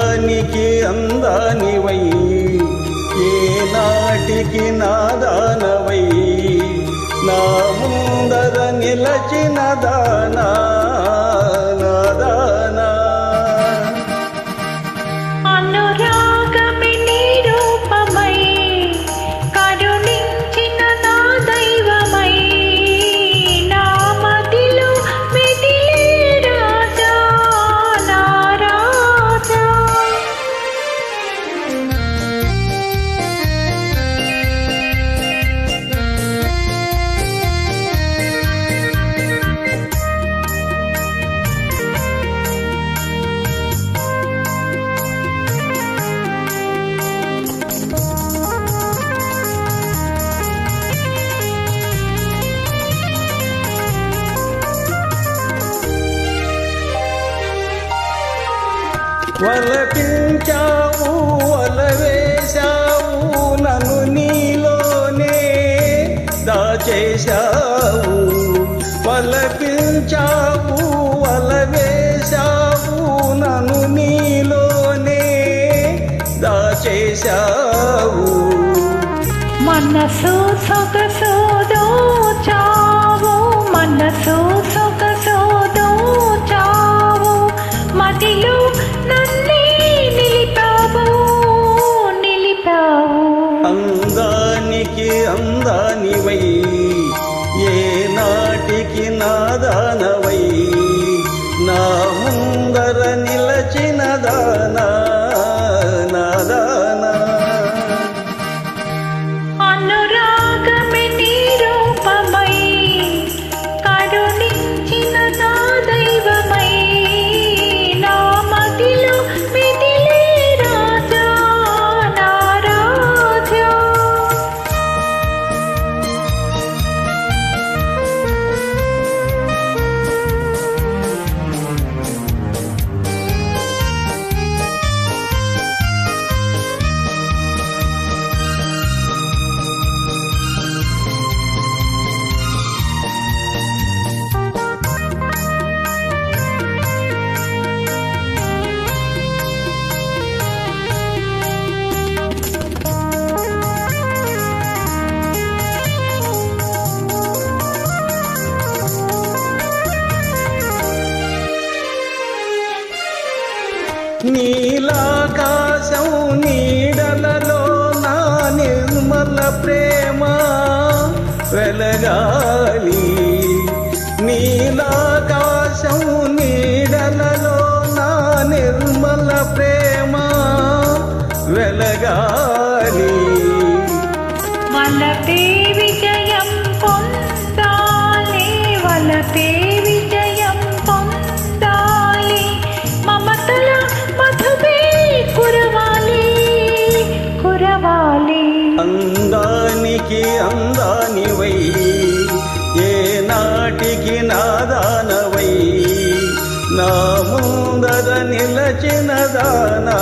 అందానికి అందానివై ఏనాటికి నాదానవై నా ముందర నిలచిన దానా నాదానా వలపించావు వలవేశావు నన్ను నీలోనే దాచేశావు వలపించావు వలవేశావు నన్ను నీలోనే దాచేశావు మనసు సొగసు దోచావు మనసు సొగసు దోచావు మదిలో నన్నే నిలిపావు అందానికి అందానివై ఏనాటికి నాదానవై నా ముందర నిలచిన దానా నాదానా అనురాగమే నీ రూపమై కరుణించిన నా దైవమై నా మదిలో మిదిలే రాజా నా రాజా నీలాకాశం నీడలలో నా నిర్మల ప్రేమ వెలగాలి నీలాకాశం నీడలలో నా నిర్మల ప్రేమ వెలగాలి వలపే విజయం పొందాలి వలపే విజయం పొందాలి మమతల మధువే కురవాలి కురవాలి అందానికి అందానివై ఏనాటికి నాదానవై నా ముందర నిలచిన దానా